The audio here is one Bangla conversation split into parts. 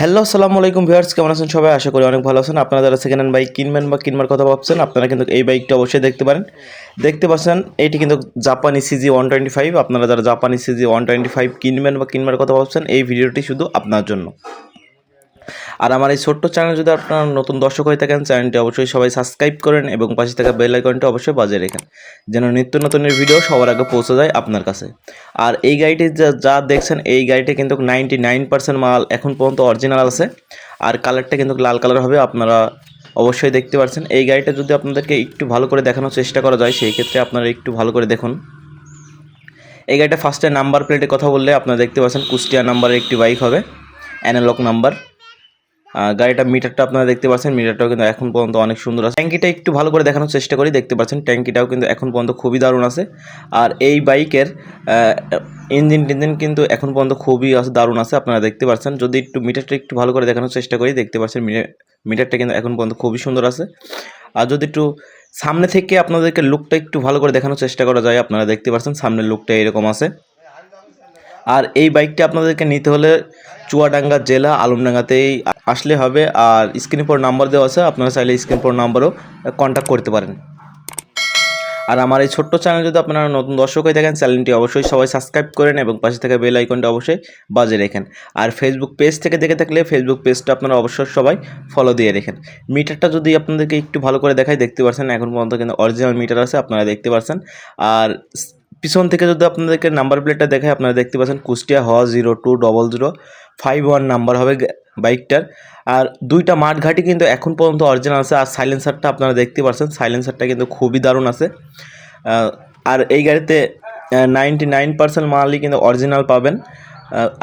হ্যালো আসসালামু আলাইকুম ভিউয়ার্স, কেমন আছেন সবাই? আশা করি অনেক ভালো আছেন। আপনারা যারা সেকেন্ড হ্যান্ড বাইক কিনবেন বা কিনবার কথা ভাবছেন, আপনারা কিন্তু এই বাইকটা অবশ্যই দেখতে পারেন। দেখতে পাচ্ছেন এটি কিন্তু জাপানি সিজি 125। আপনারা যারা জাপানি সিজি 125 কিনবেন বা কিনবার কথা ভাবছেন, এই ভিডিওটি শুধু আপনার জন্য। আর আমার এই ছোট্ট চ্যানেল যদি আপনারা নতুন দর্শক হয়ে থাকেন, চ্যানেলটি অবশ্যই সবাই সাবস্ক্রাইব করেন এবং পাশে থাকা বেল আইকনটি অবশ্যই বাজিয়ে রাখেন, যেন নিত্য নতুনের ভিডিও সবার আগে পৌঁছে যায় আপনার কাছে। আর এই গাড়িটি যা দেখছেন, এই গাড়িটি কিন্তু 99% মাল এখন পর্যন্ত অরিজিনাল আছে। আর কালারটা কিন্তু লাল কালার হবে, আপনারা অবশ্যই দেখতে পাচ্ছেন। এই গাড়িটা যদি আপনাদেরকে একটু ভালো করে দেখানোর চেষ্টা করা যায়, সেই ক্ষেত্রে আপনারা একটু ভালো করে দেখুন। এই গাড়িটা ফার্স্টে নাম্বার প্লেটের কথা বললে আপনারা দেখতে পাচ্ছেন কুষ্টিয়া নাম্বারের একটি বাইক হবে, অ্যানালগ নাম্বার। গাড়িটা মিটারটা আপনারা দেখতে পাচ্ছেন, মিটারটাও কিন্তু এখন পর্যন্ত অনেক সুন্দর আছে। ট্যাঙ্কিটা একটু ভালো করে দেখানোর চেষ্টা করি, দেখতে পাচ্ছেন ট্যাঙ্কিটাও কিন্তু এখন পর্যন্ত খুবই দারুণ আছে। আর এই বাইকের ইঞ্জিন কিন্তু এখন পর্যন্ত খুবই দারুণ আছে, আপনারা দেখতে পাচ্ছেন। যদি একটু মিটারটা একটু ভালো করে দেখানোর চেষ্টা করি, দেখতে পাচ্ছেন মিটারটা কিন্তু এখন পর্যন্ত খুবই সুন্দর আছে। আর যদি একটু সামনে থেকে আপনাদেরকে লুকটা একটু ভালো করে দেখানোর চেষ্টা করা যায়, আপনারা দেখতে পাচ্ছেন সামনের লুকটা এরকম আছে। আর এই বাইকটি আপনাদেরকে নিতে হলে চুয়াডাঙ্গা জেলা আলমডাঙ্গাতেই আসলে হবে। আর স্ক্রিনে পর নাম্বার দেওয়া আছে, আপনারা চাইলে স্ক্রিন পর নাম্বারও কন্ট্যাক্ট করতে পারেন। আর আমার এই ছোট্ট চ্যানেল যদি আপনারা নতুন দর্শক হয়ে থাকেন, চ্যানেলটি অবশ্যই সবাই সাবস্ক্রাইব করেন এবং পাশে থাকা বেল আইকনটা অবশ্যই বাজিয়ে রাখেন। আর ফেসবুক পেজ থেকে দেখে থাকলে ফেসবুক পেজটা আপনারা অবশ্যই সবাই ফলো দিয়ে রাখেন। মিটারটা যদি আপনাদেরকে একটু ভালো করে দেখাই, দেখতে পাচ্ছেন এখন পর্যন্ত কিন্তু অরিজিনাল মিটার আছে, আপনারা দেখতে পাচ্ছেন। আর পিছন থেকে যদি আপনাদেরকে নাম্বার প্লেটটা দেখায়, আপনারা দেখতে পাচ্ছেন কুষ্টিয়া 02005 নাম্বার হবে বাইকটার। আর দুইটা মাঠঘাটি কিন্তু এখন পর্যন্ত অরিজিনাল আছে। আর সাইলেন্সারটা আপনারা দেখতে পাচ্ছেন, সাইলেন্সারটা কিন্তু খুবই দারুণ আছে। আর এই গাড়িতে 99% মালই কিন্তু অরিজিনাল পাবেন।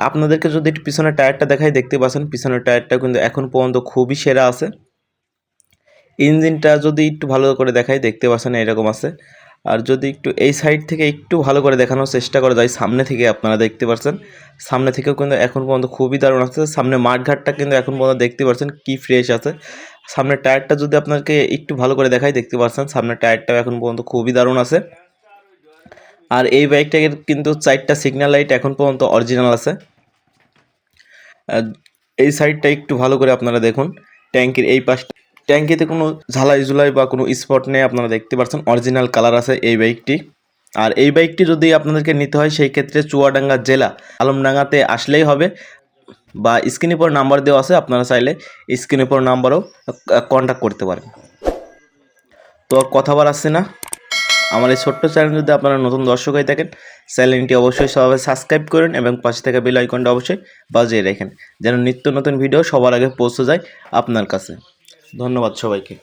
আপনাদেরকে যদি একটু পিছনের টায়ারটা দেখাই, দেখতে পাচ্ছেন পিছনের টায়ারটা কিন্তু এখন পর্যন্ত খুবই সেরা আছে। ইঞ্জিনটা যদি একটু ভালো করে দেখাই, দেখতে পাচ্ছেন এরকম আছে। আর যদি একটু এই সাইড থেকে একটু ভালো করে দেখানোর চেষ্টা করা যায়, সামনে থেকে আপনারা দেখতে পাচ্ছেন সামনে থেকেও কিন্তু এখন পর্যন্ত খুবই দারুণ আছে। সামনে মাঠঘাটটা কিন্তু এখন পর্যন্ত দেখতে পাচ্ছেন কি ফ্রেশ আছে। সামনের টায়ারটা যদি আপনাকে একটু ভালো করে দেখাই, দেখতে পাচ্ছেন সামনের টায়ারটাও এখন পর্যন্ত খুবই দারুণ আছে। আর এই বাইকটাকে কিন্তু 4টা সিগন্যাল লাইট এখন পর্যন্ত অরিজিনাল আছে। এই সাইডটা একটু ভালো করে আপনারা দেখুন, ট্যাঙ্কির এই পাশটা, ট্যাঙ্কিতে কোনো ঝালাই বা কোনো স্পট নেই, আপনারা দেখতে পাচ্ছেন অরিজিনাল কালার আছে এই বাইকটি। আর এই বাইকটি যদি আপনাদেরকে নিতে হয়, সেই ক্ষেত্রে চুয়াডাঙ্গা জেলা আলমডাঙ্গাতে আসলেই হবে, বা স্ক্রিনের উপর নাম্বার দেওয়া আছে, আপনারা চাইলে স্ক্রিনের উপর নাম্বারও কন্ট্যাক্ট করতে পারেন। তো আর কথা বাড়াচ্ছি না, আমার এই ছোট্ট চ্যানেল যদি আপনারা নতুন দর্শক হয়ে থাকেন, চ্যানেলটি অবশ্যই সবাই সাবস্ক্রাইব করেন এবং পাশে থাকা বেল আইকনটা অবশ্যই বাজিয়ে রাখেন, যেন নিত্য নতুন ভিডিও সবার আগে পৌঁছে যায় আপনার কাছে। ধন্যবাদ সবাইকে।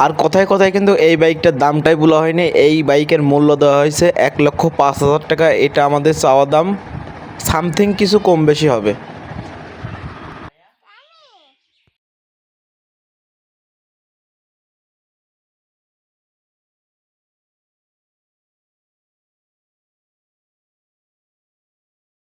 আর কথায় কথায় কিন্তু এই বাইকটার দামটাই বলা হয়নি। এই বাইকের মূল্য দেওয়া হয়েছে 1,05,000 টাকা। এটা আমাদের চাওয়া দাম, সামথিং কিছু কম বেশি হবে।